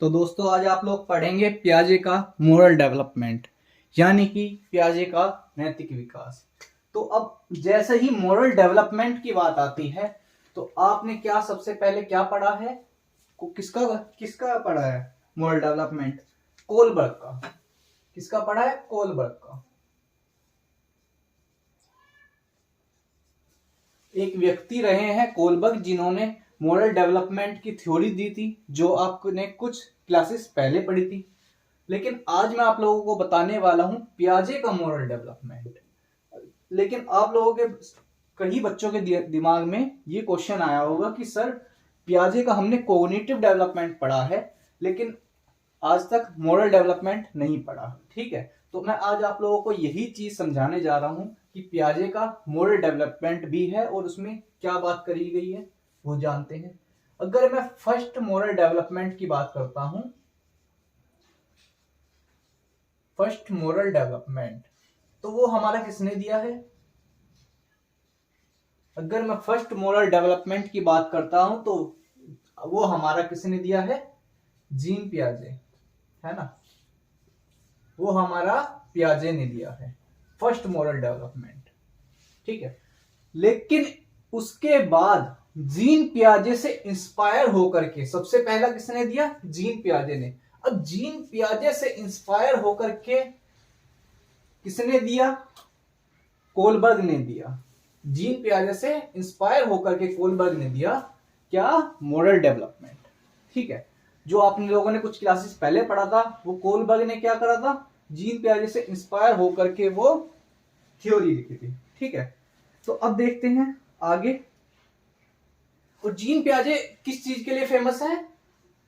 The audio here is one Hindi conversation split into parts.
तो दोस्तों आज आप लोग पढ़ेंगे पियाजे का मोरल डेवलपमेंट यानी कि पियाजे का नैतिक विकास। तो अब जैसे ही मोरल डेवलपमेंट की बात आती है तो आपने क्या सबसे पहले क्या पढ़ा है? किसका किसका पढ़ा है मोरल डेवलपमेंट? कोलबर्ग का। किसका पढ़ा है? कोलबर्ग का। एक व्यक्ति रहे हैं कोलबर्ग जिन्होंने मोरल डेवलपमेंट की थ्योरी दी थी, जो आपने कुछ क्लासेस पहले पढ़ी थी। लेकिन आज मैं आप लोगों को बताने वाला हूं पियाजे का मोरल डेवलपमेंट। लेकिन आप लोगों के कई बच्चों के दिमाग में ये क्वेश्चन आया होगा कि सर पियाजे का हमने कोग्निटिव डेवलपमेंट पढ़ा है लेकिन आज तक मोरल डेवलपमेंट नहीं पढ़ा। ठीक है, तो मैं आज आप लोगों को यही चीज समझाने जा रहा हूं कि पियाजे का मोरल डेवलपमेंट भी है और उसमें क्या बात करी गई है वो जानते हैं। अगर मैं फर्स्ट मोरल डेवलपमेंट की बात करता हूं, फर्स्ट मोरल डेवलपमेंट, तो वो हमारा किसने दिया है? अगर मैं फर्स्ट मोरल डेवलपमेंट की बात करता हूं तो वो हमारा किसने दिया है? जीन पियाजे, है ना। वो हमारा पियाजे ने दिया है फर्स्ट मोरल डेवलपमेंट। ठीक है, लेकिन उसके बाद जीन पियाजे से इंस्पायर होकर के सबसे पहला किसने दिया? जीन पियाजे ने। अब जीन पियाजे से इंस्पायर होकर के किसने दिया? कोलबर्ग ने दिया। जीन पियाजे से इंस्पायर होकर के कोलबर्ग ने दिया क्या? Moral development. ठीक है, जो आपने लोगों ने कुछ क्लासेस पहले पढ़ा था वो कोलबर्ग ने क्या करा था? जीन पियाजे से इंस्पायर होकर के वो थ्योरी लिखी थी। ठीक है, तो अब देखते हैं आगे। और जीन पियाजे किस चीज के लिए फेमस है?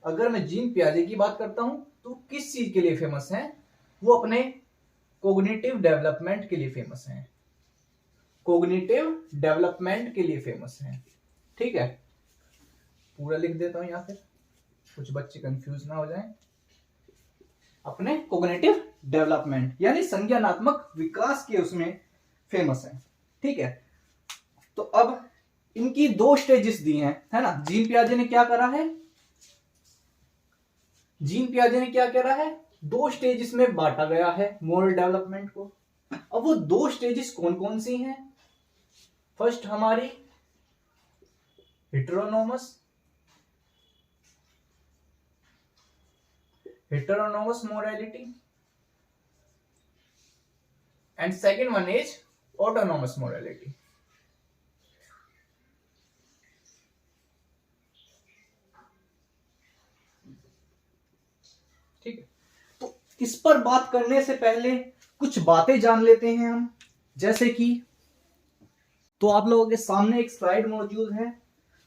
अगर मैं जीन पियाजे की बात करता हूं तो किस चीज के लिए फेमस है? वो अपने कोग्निटिव डेवलपमेंट के लिए फेमस है। कोग्निटिव डेवलपमेंट के लिए फेमस है। ठीक है, पूरा लिख देता हूं या फिर कुछ बच्चे कंफ्यूज ना हो जाएं। अपने कोग्निटिव डेवलपमेंट यानी संज्ञानात्मक विकास के उसमें फेमस है। ठीक है, तो अब इनकी दो स्टेजेस दी हैं, है ना। जीन पियाजे ने क्या करा है? जीन पियाजे ने क्या करा है? दो स्टेजेस में बांटा गया है मोरल डेवलपमेंट को। अब वो दो स्टेजेस कौन कौन सी हैं? फर्स्ट हमारी heteronomous morality and second one is autonomous morality. ठीक है, तो इस पर बात करने से पहले कुछ बातें जान लेते हैं हम। जैसे कि तो आप लोगों के सामने एक स्लाइड मौजूद है,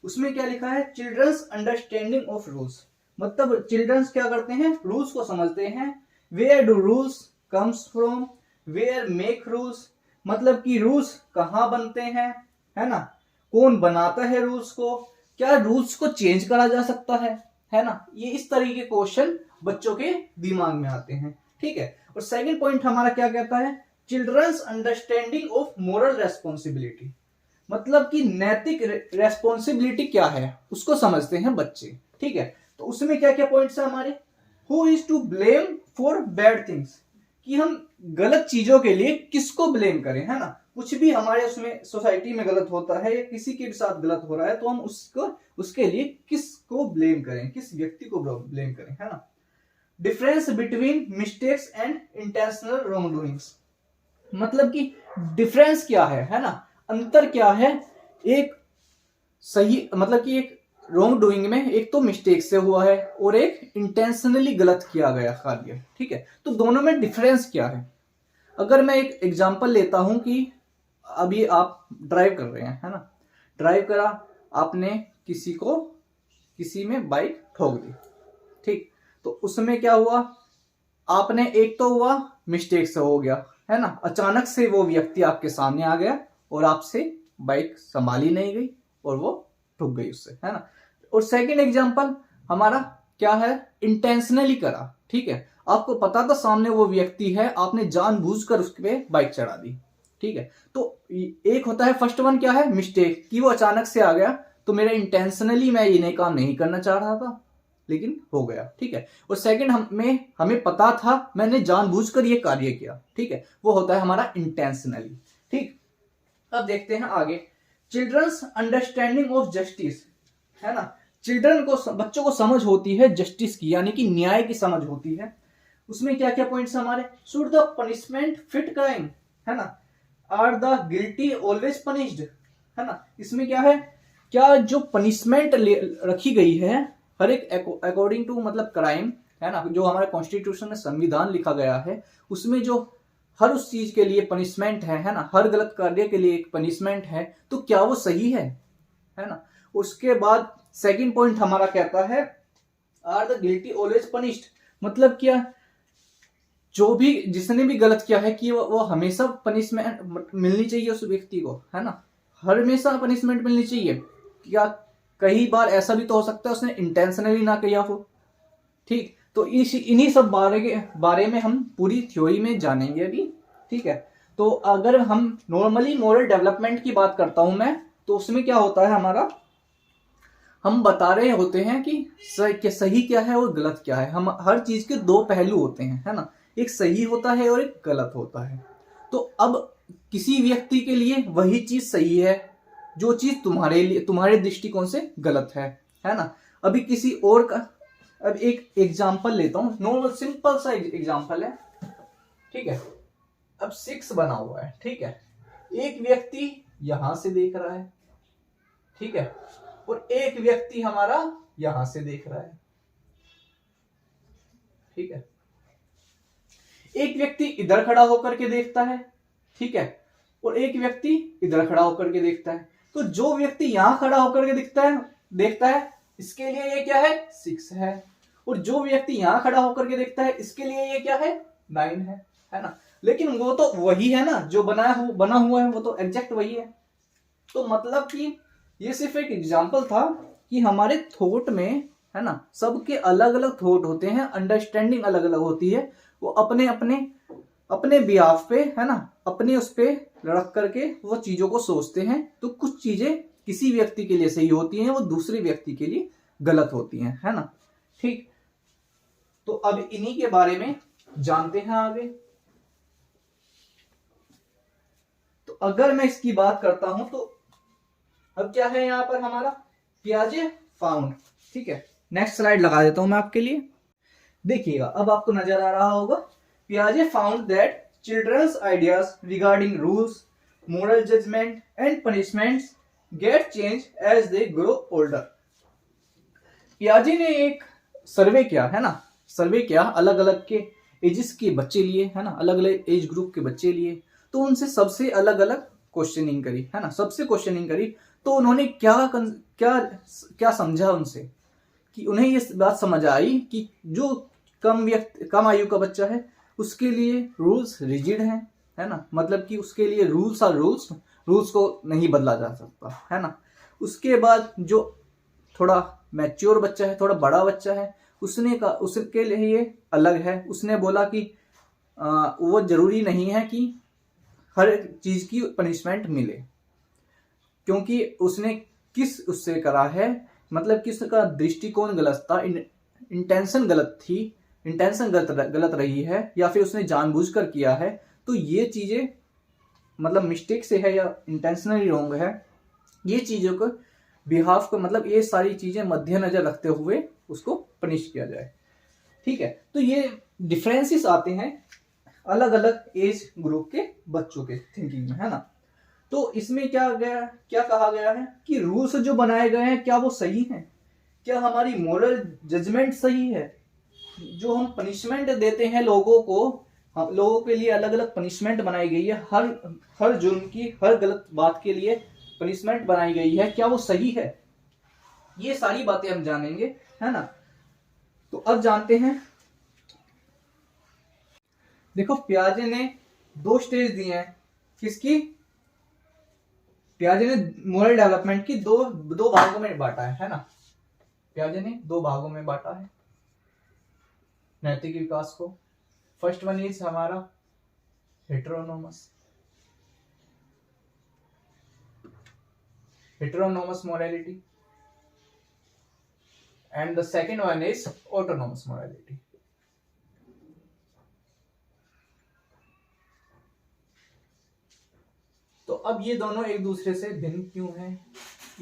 उसमें क्या लिखा है? Children's understanding of rules. मतलब चिल्ड्रंस क्या करते हैं? रूल्स को समझते हैं। Where do rules comes from, where make rules, मतलब कि रूल्स कहाँ बनते हैं, है ना। कौन बनाता है रूल्स को, क्या रूल्स को चेंज करा जा सकता है ना। ये इस तरीके के क्वेश्चन बच्चों के दिमाग में आते हैं। ठीक है, और सेकंड पॉइंट हमारा क्या कहता है? Children's understanding of moral responsibility, मतलब कि नैतिक रेस्पॉन्सिबिलिटी क्या है उसको समझते हैं बच्चे। ठीक है, तो उसमें क्या क्या पॉइंट्स है हमारे? Who is to blame for bad things, कि हम गलत चीजों के लिए किसको ब्लेम करें, है ना। कुछ भी हमारे उसमें सोसाइटी में गलत होता है या किसी के साथ गलत हो रहा है तो हम उसके लिए किसको ब्लेम करें, किस व्यक्ति को ब्लेम करें, है ना। Difference between mistakes and intentional wrong doings, मतलब कि डिफरेंस क्या है ना, अंतर क्या है एक सही, मतलब कि एक रॉन्ग डूइंग में एक तो मिस्टेक से हुआ है और एक इंटेंशनली गलत किया गया कार्य। ठीक है, तो दोनों में डिफरेंस क्या है? अगर मैं एक एग्जांपल लेता हूं कि अभी आप ड्राइव कर रहे हैं, है ना। ड्राइव करा आपने, किसी में बाइक ठोक दी। ठीक, तो उसमें क्या हुआ? आपने एक तो हुआ मिस्टेक से हो गया, है ना। अचानक से वो व्यक्ति आपके सामने आ गया और आपसे बाइक संभाली नहीं गई और वो ठुक गई उससे, है ना। और सेकंड एग्जांपल हमारा क्या है? इंटेंशनली करा। ठीक है, आपको पता था सामने वो व्यक्ति है, आपने जानबूझकर उस पे बाइक चढ़ा दी। ठीक है, तो एक होता है फर्स्ट वन क्या है? मिस्टेक, कि वो अचानक से आ गया तो मेरा इंटेंशनली मैं ये काम नहीं करना चाह रहा था लेकिन हो गया, ठीक है। और सेकंड हमें पता था, मैंने जानबूझकर ये कार्य किया, ठीक है, वो होता है हमारा इंटेंशनली, ठीक। अब देखते हैं आगे, चिल्ड्रंस अंडरस्टैंडिंग ऑफ जस्टिस, है ना। चिल्ड्रन को, बच्चों को समझ होती है जस्टिस की, यानी कि न्याय की समझ होती है। उसमें क्या क्या पॉइंट्स हमारे, should the punishment fit crime, है ना, are the guilty always punished, है ना। इसमें क्या है, क्या जो पनिशमेंट रखी गई है हर एक अकॉर्डिंग टू मतलब क्राइम, है ना, जो हमारे कॉन्स्टिट्यूशन में संविधान लिखा गया है, उसमें जो हर उस चीज के लिए पनिशमेंट है ना, हर गलत कार्य के लिए एक पनिशमेंट है, तो क्या वो सही है ना। उसके बाद सेकंड पॉइंट हमारा कहता है, are the guilty always punished, मतलब क्या, जो भी जिसने भी गलत किया है कि वो हमेशा पनिशमेंट मिलनी चाहिए उस व्यक्ति को, है ना, हमेशा पनिशमेंट मिलनी चाहिए। क्या कई बार ऐसा भी तो हो सकता है उसने इंटेंशनली ना किया हो, ठीक। तो इन्हीं सब बारे में हम पूरी थ्योरी में जानेंगे अभी, ठीक है। तो अगर हम नॉर्मली मोरल डेवलपमेंट की बात करता हूं मैं, तो उसमें क्या होता है हमारा, हम बता रहे होते हैं कि सही क्या है और गलत क्या है। हम हर चीज के दो पहलू होते हैं, है ना, एक सही होता है और एक गलत होता है। तो अब किसी व्यक्ति के लिए वही चीज सही है जो चीज तुम्हारे लिए, तुम्हारे दृष्टिकोण से गलत है ना। अभी किसी और का, अब एक एग्जांपल लेता हूं, नॉर्मल सिंपल सा एग्जांपल है, ठीक है। अब 6 बना हुआ है, ठीक है, एक व्यक्ति यहां से देख रहा है, ठीक है, और एक व्यक्ति हमारा यहां से देख रहा है, ठीक है। एक व्यक्ति इधर खड़ा होकर के देखता है, ठीक है, और एक व्यक्ति इधर खड़ा होकर के देखता है। तो जो व्यक्ति यहां खड़ा होकर के देखता है इसके लिए ये क्या है, 6 है, और जो व्यक्ति यहां खड़ा होकर के देखता है इसके लिए ये क्या है, 9 है ना। लेकिन वो तो वही है ना, जो बना हुआ है वो तो एग्जैक्ट वही है। तो मतलब कि ये सिर्फ एक एग्जाम्पल था कि हमारे थॉट में, है ना, सबके अलग अलग थॉट होते हैं, अंडरस्टैंडिंग अलग अलग होती है, वो अपने अपने अपने बिहाफ पे, है ना, अपने उस पे रख करके वो चीजों को सोचते हैं। तो कुछ चीजें किसी व्यक्ति के लिए सही होती हैं, वो दूसरे व्यक्ति के लिए गलत होती हैं, है ना, ठीक। तो अब इन्हीं के बारे में जानते हैं आगे। तो अगर मैं इसकी बात करता हूं तो अब क्या है यहां पर हमारा, पियाजे फाउंड, ठीक है। नेक्स्ट स्लाइड लगा देता हूं मैं आपके लिए, देखिएगा अब आपको नजर आ रहा होगा, पियाजे found that children's ideas regarding rules, moral judgement and punishments get change as they grow older. पियाजे ने एक सर्वे किया, है ना, सर्वे किया अलग अलग के एजेस के बच्चे लिए, है ना, अलग अलग एज ग्रुप के बच्चे लिए। तो उनसे सबसे अलग अलग क्वेश्चनिंग करी, है ना, सबसे क्वेश्चनिंग करी। तो उन्होंने क्या क्या क्या समझा उनसे, कि उन्हें ये बात समझ आई कि जो कम आयु का बच्चा है उसके लिए रूल्स रिजिड हैं, है ना, मतलब कि उसके लिए रूल्स और रूल्स को नहीं बदला जा सकता, है ना। उसके बाद जो थोड़ा मैच्योर बच्चा है, थोड़ा बड़ा बच्चा है, उसके लिए अलग है। उसने बोला कि वो जरूरी नहीं है कि हर चीज की पनिशमेंट मिले, क्योंकि उसने किस उससे करा है, मतलब किसका दृष्टिकोण गलत था, इंटेंशन गलत थी, इंटेंशन गलत रही है, या फिर उसने जानबूझकर किया है। तो ये चीजें मतलब मिस्टेक से है या इंटेंशनली रॉन्ग है, ये चीजों को बिहाफ को, मतलब ये सारी चीजें मद्देनजर रखते हुए उसको पनिश किया जाए, ठीक है। तो ये डिफरेंसेस आते हैं अलग अलग एज ग्रुप के बच्चों के थिंकिंग में, है ना। तो इसमें क्या कहा गया है कि रूल्स जो बनाए गए हैं क्या वो सही हैं, क्या हमारी मोरल जजमेंट सही है, जो हम पनिशमेंट देते हैं लोगों को, हम लोगों के लिए अलग अलग पनिशमेंट बनाई गई है, हर जुर्म की, हर गलत बात के लिए पनिशमेंट बनाई गई है, क्या वो सही है, ये सारी बातें हम जानेंगे, है ना। तो अब जानते हैं, देखो पियाजे ने 2 स्टेज दिए हैं, किसकी, पियाजे ने मोरल डेवलपमेंट की दो भागों में बांटा है ना। पियाजे ने 2 भागों में बांटा है नैतिक विकास को। फर्स्ट वन इज हमारा हेटेरोनोमस morality, and the second one is autonomous morality. तो अब ये दोनों एक दूसरे से भिन्न क्यों हैं,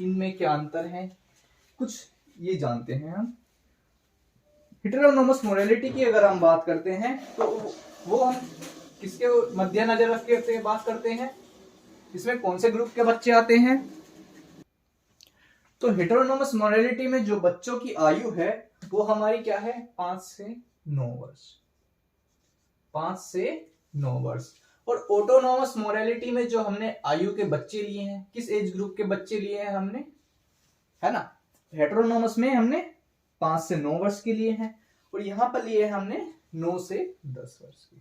इनमें क्या अंतर है, कुछ ये जानते हैं हम। हेटेरोनोमस मोरालिटी की अगर हम बात करते हैं तो वो हम किसके मद्देनजर रख के बात करते हैं, इसमें कौन से ग्रुप के बच्चे आते हैं। तो हेटेरोनोमस मोरालिटी में जो बच्चों की आयु है वो हमारी क्या है, 5 से 9 वर्ष, 5 से 9 वर्ष। और ऑटोनोमस मोरालिटी में जो हमने आयु के बच्चे लिए हैं, किस एज ग्रुप के बच्चे लिए हैं हमने, है ना। हेटेरोनोमस में हमने 5 से 9 वर्ष के लिए हैं, और यहां पर लिए हमने 9 से 10 वर्ष के,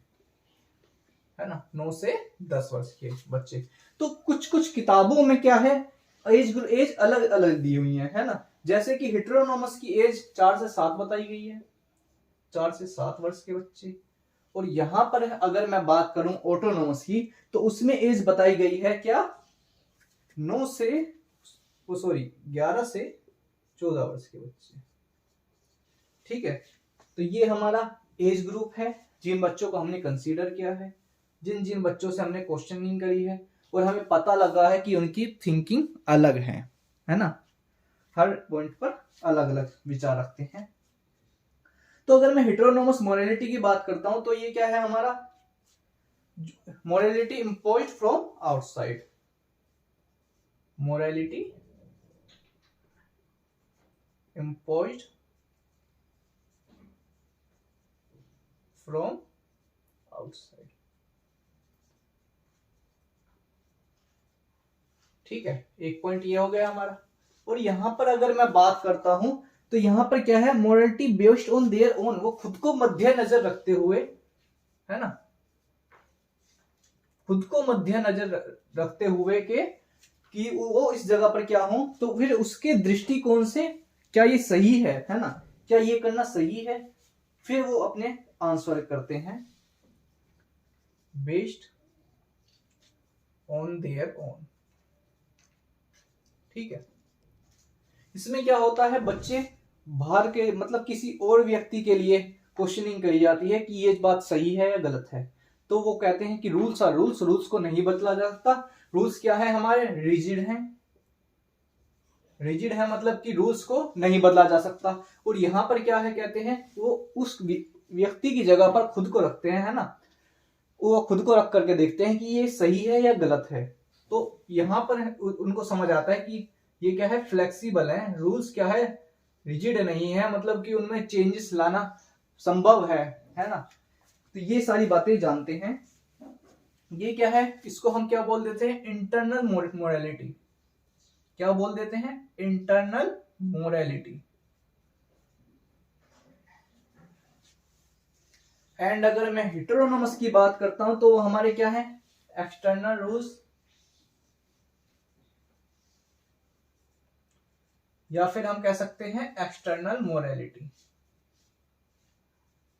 है ना, 9 से 10 वर्ष के बच्चे। तो कुछ कुछ किताबों में क्या है, एज अलग अलग दी हुई है ना। जैसे कि हेटेरोनोमस की एज 4 से 7 बताई गई है, 4 से 7 वर्ष के बच्चे। और यहां पर अगर मैं बात करूं ऑटोनोमस की, तो उसमें एज बताई गई है क्या, 11 से 14 वर्ष के बच्चे। ठीक है, तो ये हमारा एज ग्रुप है जिन बच्चों को हमने कंसीडर किया है, जिन जिन बच्चों से हमने क्वेश्चनिंग करी है, और हमें पता लगा है कि उनकी थिंकिंग अलग है ना, हर पॉइंट पर अलग अलग विचार रखते हैं। तो अगर मैं हेटेरोनोमस मोरालिटी की बात करता हूं तो ये क्या है हमारा, morality imposed from outside, morality imposed from outside. ठीक है, एक पॉइंट ये हो गया हमारा। और यहां पर अगर मैं बात करता हूं तो यहां पर क्या है, morality based on their own, वो खुद को मद्देनजर रखते हुए, है ना, खुद को मद्देनजर रखते हुए कि वो इस जगह पर क्या हो, तो फिर उसके दृष्टिकोण से क्या ये सही है ना, क्या ये करना सही है, फिर वो अपने आंसर करते हैं बेस्ड ऑन देयर ओन। ठीक है, इसमें क्या होता है, बच्चे बाहर के मतलब किसी और व्यक्ति के लिए क्वेश्चनिंग करी जाती है कि ये बात सही है या गलत है, तो वो कहते हैं कि रूल्स आर रूल्स, रूल्स को नहीं बदला जा सकता। रूल्स क्या है हमारे, रिजिड हैं, रिजिड है मतलब कि रूल्स को नहीं बदला जा सकता। और यहां पर क्या है, कहते हैं वो उस व्यक्ति की जगह पर खुद को रखते हैं, है ना, वो खुद को रख करके देखते हैं कि ये सही है या गलत है। तो यहां पर उनको समझ आता है कि ये क्या है, फ्लेक्सिबल है, रूल्स क्या है, रिजिड नहीं है, मतलब कि उनमें चेंजेस लाना संभव है ना। तो ये सारी बातें जानते हैं। ये क्या है, इसको हम क्या बोल देते हैं, इंटरनल मोरालिटी। क्या बोल देते हैं, इंटरनल मोरालिटी। एंड अगर मैं हेटेरोनोमस की बात करता हूं तो वो हमारे क्या है, एक्सटर्नल रूल्स, या फिर हम कह सकते हैं एक्सटर्नल मोरालिटी।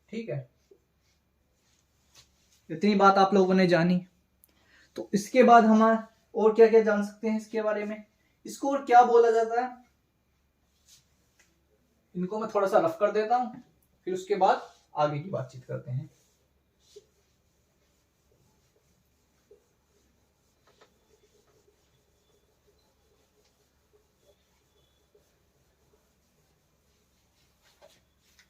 ठीक है, इतनी बात आप लोगों ने जानी। तो इसके बाद हम और क्या क्या जान सकते हैं इसके बारे में, इसको और क्या बोला जाता है, इनको मैं थोड़ा सा रफ कर देता हूं, फिर उसके बाद आगे की बातचीत करते हैं।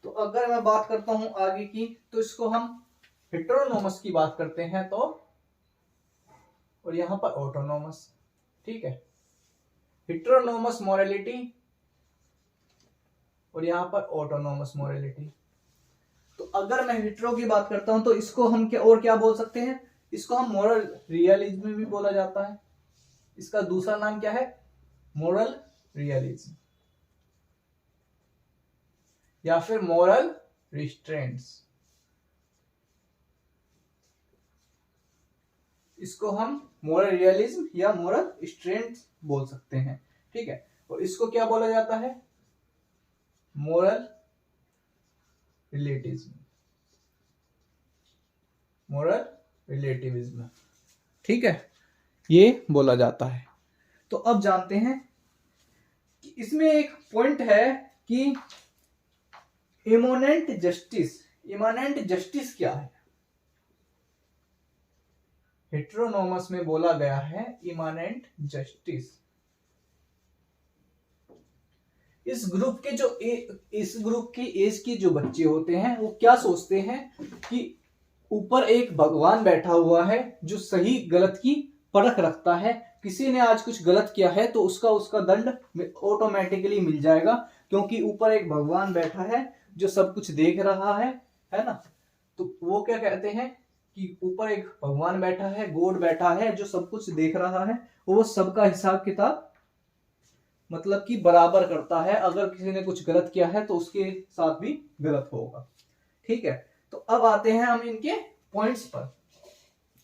तो अगर मैं बात करता हूं आगे की, तो इसको हम हेटेरोनोमस की बात करते हैं तो, और यहां पर ऑटोनोमस। ठीक है, हेटेरोनोमस मोरालिटी और यहां पर ऑटोनोमस मोरालिटी। तो अगर मैं हेटेरो की बात करता हूं तो इसको हम क्या और क्या बोल सकते हैं, इसको हम मोरल रियलिज्म भी बोला जाता है। इसका दूसरा नाम क्या है, मोरल रियलिज्म, या फिर मोरल रिस्ट्रेंट्स। इसको हम मोरल रियलिज्म या मोरल रिस्ट्रेंट्स बोल सकते हैं। ठीक है, और इसको क्या बोला जाता है, मोरल रिलेटिविज्म, मोरल रिलेटिविज्म। ठीक है, ये बोला जाता है। तो अब जानते हैं कि इसमें एक पॉइंट है कि इमोनेंट जस्टिस, इमानेंट जस्टिस क्या है? हेटेरोनोमस में बोला गया है इमानेंट जस्टिस। इस ग्रुप के एज के जो बच्चे होते हैं वो क्या सोचते हैं कि ऊपर एक भगवान बैठा हुआ है जो सही गलत की परख रखता है। किसी ने आज कुछ गलत किया है तो उसका दंड ऑटोमेटिकली मिल जाएगा, क्योंकि ऊपर एक भगवान बैठा है जो सब कुछ देख रहा है ना। तो वो क्या कहते हैं कि ऊपर एक भगवान बैठा है, गॉड बैठा है जो सब कुछ देख रहा है, वो सबका हिसाब किताब मतलब कि बराबर करता है। अगर किसी ने कुछ गलत किया है तो उसके साथ भी गलत होगा। ठीक है, तो अब आते हैं हम इनके पॉइंट्स पर।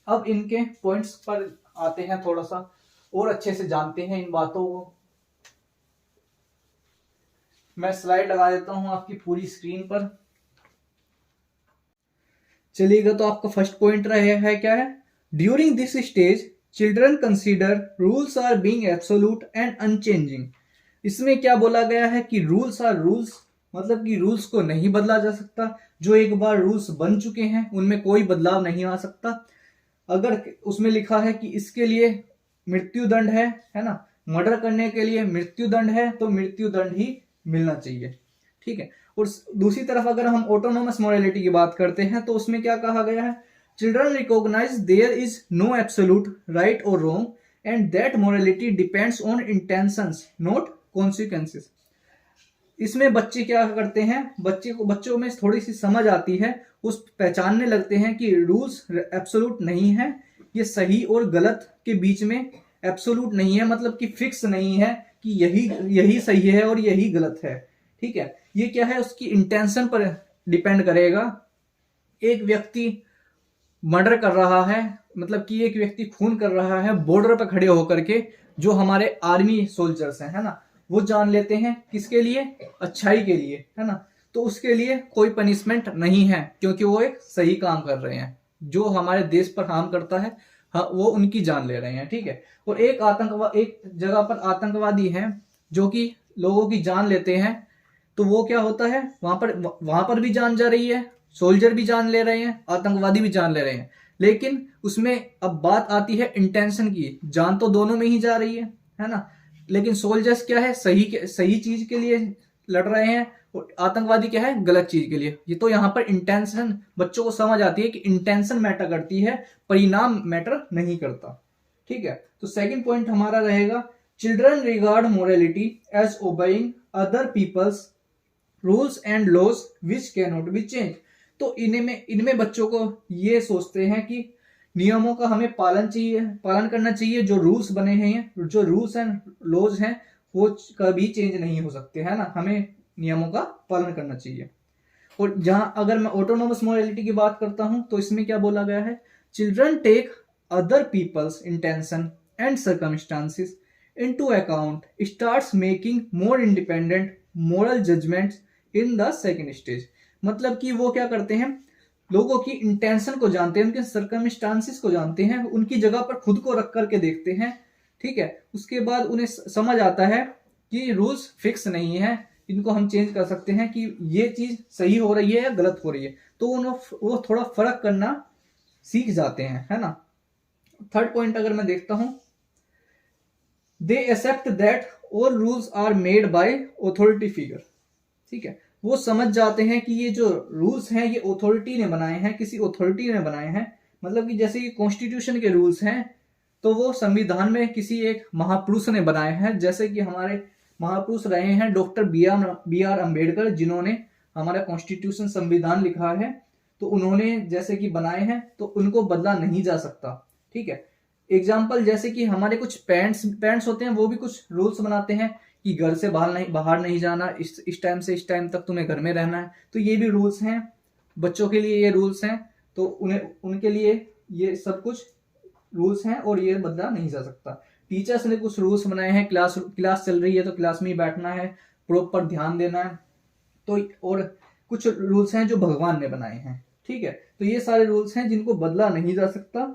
अब इनके पॉइंट्स पर आते हैं, थोड़ा सा और अच्छे से जानते हैं इन बातों को। मैं स्लाइड लगा देता हूं आपकी पूरी स्क्रीन पर। चलिएगा, तो आपका फर्स्ट पॉइंट रहा है क्या है? During this stage children consider rules are being absolute and unchanging. इसमें क्या बोला गया है कि रूल्स आर रूल्स, मतलब कि रूल्स को नहीं बदला जा सकता। जो एक बार रूल्स बन चुके हैं उनमें कोई बदलाव नहीं आ सकता। अगर उसमें लिखा है कि इसके लिए मृत्यु दंड है ना, मर्डर करने के लिए मृत्यु दंड है, तो मृत्यु दंड ही मिलना चाहिए। ठीक है, और दूसरी तरफ अगर हम ऑटोनोमस मोरालिटी की बात करते हैं तो उसमें क्या कहा गया है? Children recognize there is no absolute right और wrong and that morality depends on intentions not consequences. इसमें बच्चे क्या करते हैं, बच्चों में थोड़ी सी समझ आती है, उस पहचानने लगते हैं कि रूल्स एब्सोल्यूट नहीं है, ये सही और गलत के बीच में एब्सोल्यूट नहीं है, मतलब कि फिक्स नहीं है कि यही सही है और यही गलत है। ठीक है, ये क्या है, उसकी इंटेंशन पर डिपेंड करेगा। एक व्यक्ति मर्डर कर रहा है, मतलब कि एक व्यक्ति खून कर रहा है बॉर्डर पर खड़े होकर के, जो हमारे आर्मी सोल्जर्स हैं, है ना, वो जान लेते हैं किसके लिए? अच्छाई के लिए, है ना। तो उसके लिए कोई पनिशमेंट नहीं है, क्योंकि वो एक सही काम कर रहे हैं। जो हमारे देश पर हार्म करता है, हाँ, वो उनकी जान ले रहे हैं। ठीक है, और एक जगह पर आतंकवादी हैं जो कि लोगों की जान लेते हैं, तो वो क्या होता है, वहां पर भी जान जा रही है, सोल्जर भी जान ले रहे हैं, आतंकवादी भी जान ले रहे हैं। लेकिन उसमें अब बात आती है इंटेंशन की, जान तो दोनों में ही जा रही है ना। लेकिन सोल्जर्स क्या है, सही चीज के लिए लड़ रहे हैं, और आतंकवादी क्या है, गलत चीज के लिए। ये तो यहाँ पर इंटेंशन बच्चों को समझ आती है कि इंटेंशन मैटर करती है, परिणाम मैटर नहीं करता। ठीक है, तो सेकंड पॉइंट हमारा रहेगा, children regard morality as obeying other people's rules and laws which can not be change. तो इनमें बच्चों को ये सोचते हैं कि नियमों का हमें पालन करना चाहिए। जो रूल्स बने हैं, जो रूल्स एंड लॉज हैं, वो कभी चेंज नहीं हो सकते, है ना। हमें नियमों का पालन करना चाहिए। और जहां अगर मैं ऑटोनोमस मोरालिटी की बात करता हूं तो इसमें क्या बोला गया है? Children take other people's intention and circumstances into account, starts making more independent moral judgements in the second stage. मतलब कि वो क्या करते हैं, लोगों की इंटेंशन को जानते हैं, उनके सर्कमस्टांसेस को जानते हैं, उनकी जगह पर खुद को रख करके देखते हैं। ठीक है, उसके बाद उन्हें समझ आता है कि रूल्स फिक्स नहीं है, इनको हम चेंज कर सकते हैं, कि ये चीज सही हो रही है या गलत हो रही है। तो वो थोड़ा फर्क करना सीख जाते हैं, है ना। थर्ड पॉइंट अगर मैं देखता हूं, they accept that all rules are made by authority figure. ठीक है, वो समझ जाते हैं कि ये जो रूल्स हैं ये ऑथोरिटी ने बनाए हैं, किसी ऑथोरिटी ने बनाए हैं। मतलब कि जैसे कि कॉन्स्टिट्यूशन के रूल्स हैं तो वो संविधान में किसी एक महापुरुष ने बनाए हैं। जैसे कि हमारे महापुरुष रहे हैं डॉक्टर बी आर अम्बेडकर, जिन्होंने हमारा कॉन्स्टिट्यूशन संविधान लिखा है। तो उन्होंने जैसे कि बनाए हैं तो उनको बदला नहीं जा सकता। ठीक है, एग्जाम्पल जैसे कि हमारे कुछ पेरेंट्स होते हैं, वो भी कुछ रूल्स बनाते हैं कि घर से बाहर नहीं जाना, इस टाइम से इस टाइम तक तुम्हें घर में रहना है। तो ये भी रूल्स हैं, बच्चों के लिए ये रूल्स हैं, तो उनके लिए ये सब कुछ रूल्स हैं और ये बदला नहीं जा सकता। टीचर्स ने कुछ रूल्स बनाए हैं, क्लास चल रही है तो क्लास में ही बैठना है, प्रॉपर ध्यान देना है। तो और कुछ रूल्स हैं जो भगवान ने बनाए हैं। ठीक है, तो ये सारे रूल्स हैं जिनको बदला नहीं जा सकता।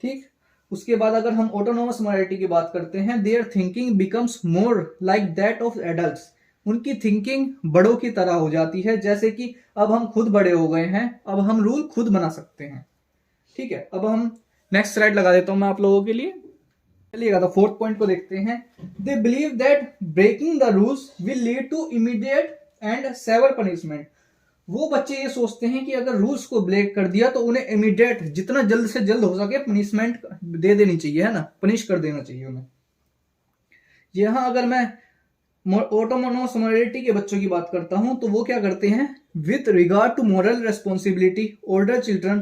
ठीक, उसके बाद अगर हम ऑटोनोमस मोरालिटी की बात करते हैं, there thinking becomes more like that of adults. उनकी थिंकिंग बड़ों की तरह हो जाती है, जैसे कि अब हम खुद बड़े हो गए हैं, अब हम रूल खुद बना सकते हैं। ठीक है, अब हम नेक्स्ट स्लाइड लगा देता हूं मैं आप लोगों के लिए। चलिएगा तो फोर्थ पॉइंट को देखते हैं। They believe that breaking the rules will lead to immediate and severe punishment. वो बच्चे ये सोचते हैं कि अगर रूल्स को ब्रेक कर दिया तो उन्हें इमीडिएट, जितना जल्द से जल्द हो सके पनिशमेंट दे देनी चाहिए, है ना, पनिश कर देना चाहिए उन्हें। यहां अगर मैं ऑटोनोमस मोरालिटी के बच्चों की बात करता हूं तो वो क्या करते हैं, with regard to moral responsibility older children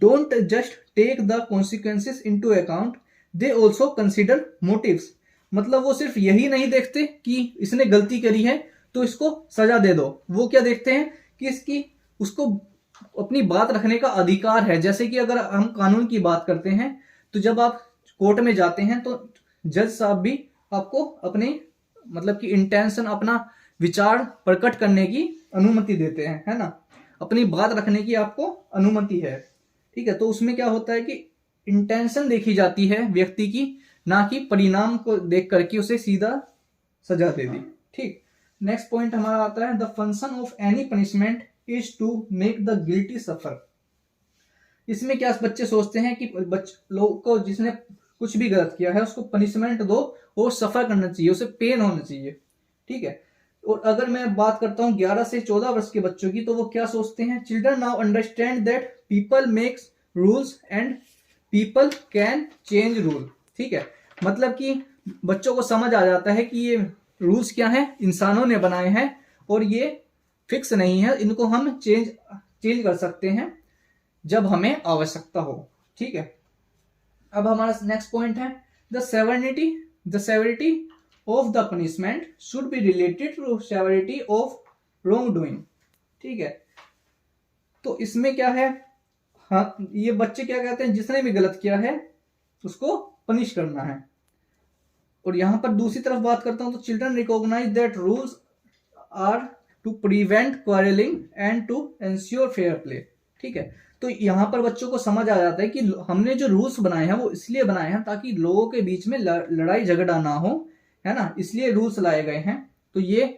don't just take the consequences into account, they also consider motives. मतलब वो सिर्फ यही नहीं देखते कि इसने गलती करी है तो इसको सजा दे दो, वो क्या देखते हैं कि इसकी उसको अपनी बात रखने का अधिकार है। जैसे कि अगर हम कानून की बात करते हैं तो जब आप कोर्ट में जाते हैं तो जज साहब भी आपको अपने मतलब कि इंटेंशन, अपना विचार प्रकट करने की अनुमति देते हैं, है ना, अपनी बात रखने की आपको अनुमति है। ठीक है, तो उसमें क्या होता है कि इंटेंशन देखी जाती है व्यक्ति की, ना कि परिणाम को देख करके उसे सीधा सजा दे दी। ठीक, नेक्स्ट पॉइंट हमारा आता है, the function of any punishment is to make the guilty suffer. इसमें क्या बच्चे सोचते हैं कि लोग को जिसने कुछ भी गलत किया है उसको पनिशमेंट दो और सफर करना चाहिए, उसे पेन होना चाहिए। ठीक है, और अगर मैं बात करता हूं 11 से 14 वर्ष के बच्चों की, तो वो क्या सोचते हैं, children now understand that people makes rules and people can change rule. ठीक है, मतलब कि बच्चों को समझ आ जाता है कि ये रूल्स क्या है, इंसानों ने बनाए हैं और ये फिक्स नहीं है, इनको हम चेंज कर सकते हैं जब हमें आवश्यकता हो। ठीक है, अब हमारा नेक्स्ट पॉइंट है, the severity of the punishment should be related to severity of wrong doing. ठीक है, तो इसमें क्या है, हाँ ये बच्चे क्या कहते हैं, जिसने भी गलत किया है उसको पनिश करना है। और यहां पर दूसरी तरफ बात करता हूं तो children recognise that rules are to prevent quarrelling and to ensure fair play. ठीक है, तो यहां पर बच्चों को समझ आ जाता है कि हमने जो रूल्स बनाए हैं वो इसलिए बनाए हैं ताकि लोगों के बीच में लड़ाई झगड़ा ना हो, है ना, इसलिए रूल्स लाए गए हैं। तो ये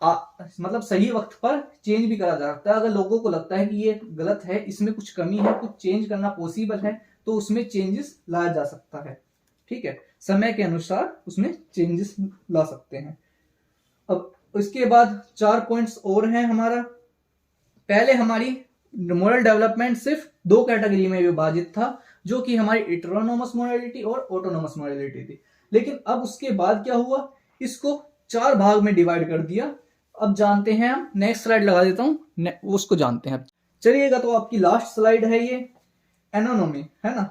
मतलब सही वक्त पर चेंज भी करा जा सकता है। अगर लोगों को लगता है कि ये गलत है, इसमें कुछ कमी है, कुछ चेंज करना पॉसिबल है, तो उसमें चेंजेस लाया जा सकता है। ठीक है, समय के अनुसार उसमें चेंजेस ला सकते हैं। अब इसके बाद 4 पॉइंट्स और हैं हमारा। पहले हमारी मोरल डेवलपमेंट सिर्फ 2 कैटेगरी में विभाजित था, जो कि हमारी इटरोनोमस मोरालिटी और ऑटोनोमस मोरालिटी थी। लेकिन अब उसके बाद क्या हुआ, इसको 4 भाग में डिवाइड कर दिया। अब जानते हैं हम, नेक्स्ट स्लाइड लगा देता हूं, उसको जानते हैं। चलिएगा, तो आपकी लास्ट स्लाइड है ये एनोनॉमी, है ना,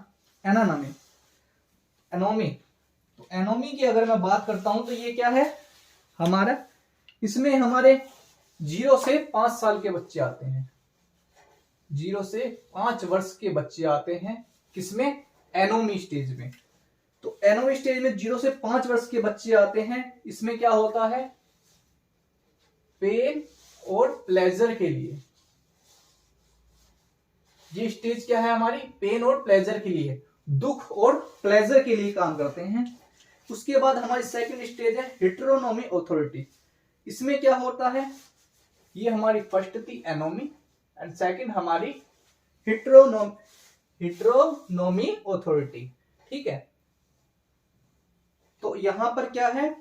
एनोमी। तो एनोमी की अगर मैं बात करता हूं तो ये क्या है हमारा, इसमें हमारे 0 से 5 साल के बच्चे आते हैं, 0 से 5 वर्ष के बच्चे आते हैं, किसमें, एनोमी स्टेज में। तो एनोमी स्टेज में 0 से 5 वर्ष के बच्चे आते हैं। इसमें क्या होता है, पेन और प्लेजर के लिए, ये स्टेज क्या है हमारी, पेन और प्लेजर के लिए, दुख और प्लेजर के लिए काम करते हैं। उसके बाद हमारी सेकंड स्टेज है हिट्रोनोमी ऑथोरिटी। इसमें क्या होता है, ये हमारी फर्स्ट थी एनोमी एंड सेकंड हमारी हिट्रोनोमी ऑथोरिटी। ठीक है, तो यहां पर क्या है,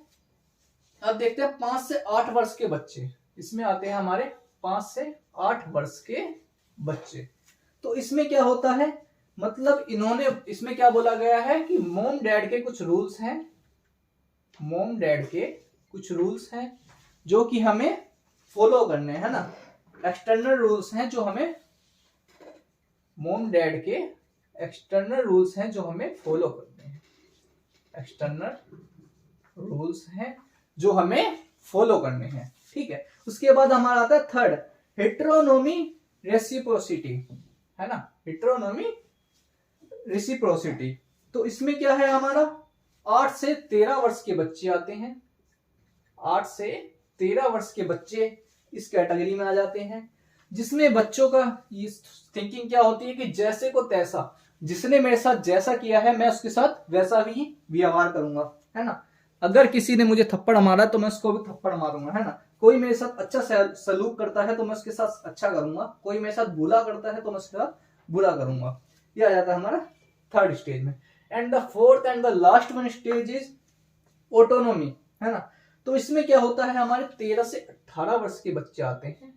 अब देखते हैं 5 से 8 वर्ष के बच्चे, इसमें आते हैं हमारे 5 से 8 वर्ष के बच्चे। तो इसमें क्या होता है, मतलब इन्होंने, इसमें क्या बोला गया है कि मॉम डैड के कुछ रूल्स हैं, मॉम डैड के कुछ रूल्स हैं जो कि हमें फॉलो करने हैं, ना, एक्सटर्नल रूल्स हैं जो हमें, मॉम डैड के एक्सटर्नल रूल्स हैं जो हमें फॉलो करने हैं, एक्सटर्नल रूल्स हैं जो हमें फॉलो करने हैं। ठीक है, उसके बाद हमारा आता है थर्ड, हेट्रोनोमी रेसिप्रोसिटी, है ना, हेट्रोनोमी रेसिप्रोसिटी। तो इसमें क्या है हमारा, 8 से 13 वर्ष के बच्चे आते हैं, 8 से 13 वर्ष के बच्चे इस कैटेगरी में आ जाते हैं, जिसमें बच्चों का ये थिंकिंग क्या होती है कि जैसे को तैसा, जिसने मेरे साथ जैसा किया है मैं उसके साथ वैसा ही व्यवहार करूंगा, है ना। अगर किसी ने मुझे थप्पड़ मारा तो मैं उसको भी थप्पड़ मारूंगा, है ना। कोई मेरे साथ अच्छा सलूक करता है तो मैं उसके साथ अच्छा करूंगा, कोई मेरे साथ बुरा करता है तो मैं उसके साथ बुरा करूंगा। ये आ जाता है हमारा थर्ड स्टेज में। And the fourth and the last one stage is autonomy, है ना। तो इसमें क्या होता है, हमारे 13 से 18 वर्ष के बच्चे आते हैं,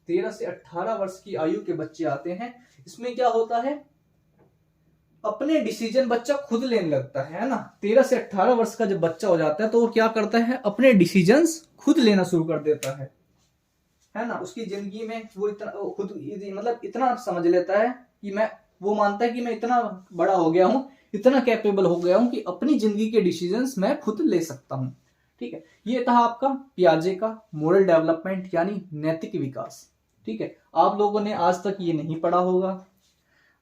13 से 18 वर्ष की आयु के बच्चे आते हैं। इसमें क्या होता है, अपने डिसीजन बच्चा खुद लेने लगता है ना। 13 से 18 वर्ष का जब बच्चा हो जाता है तो वो क्या करता है, अपने डिसीजंस खुद लेना शुरू कर देता है ना। उसकी जिंदगी में वो इतना खुद मतलब इतना समझ लेता है कि वो मानता है कि मैं इतना बड़ा हो गया हूं, इतना कैपेबल हो गया हूं कि अपनी जिंदगी के डिसीजंस मैं खुद ले सकता हूं। ठीक है, ये था आपका पियाजे का मोरल डेवलपमेंट यानी नैतिक विकास। ठीक है, आप लोगों ने आज तक ये नहीं पढ़ा होगा,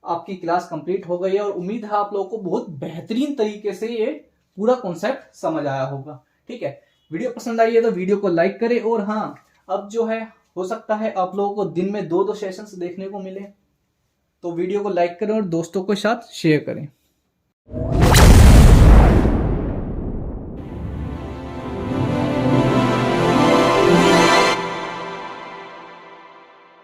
आपकी क्लास कंप्लीट हो गई है और उम्मीद है आप लोगों को बहुत बेहतरीन तरीके से ये पूरा कॉन्सेप्ट समझ आया होगा। ठीक है, वीडियो पसंद आई है तो वीडियो को लाइक करें। और हाँ, अब जो है हो सकता है आप लोगों को दिन में 2-2 सेशंस देखने को मिले, तो वीडियो को लाइक करें और दोस्तों के साथ शेयर करें।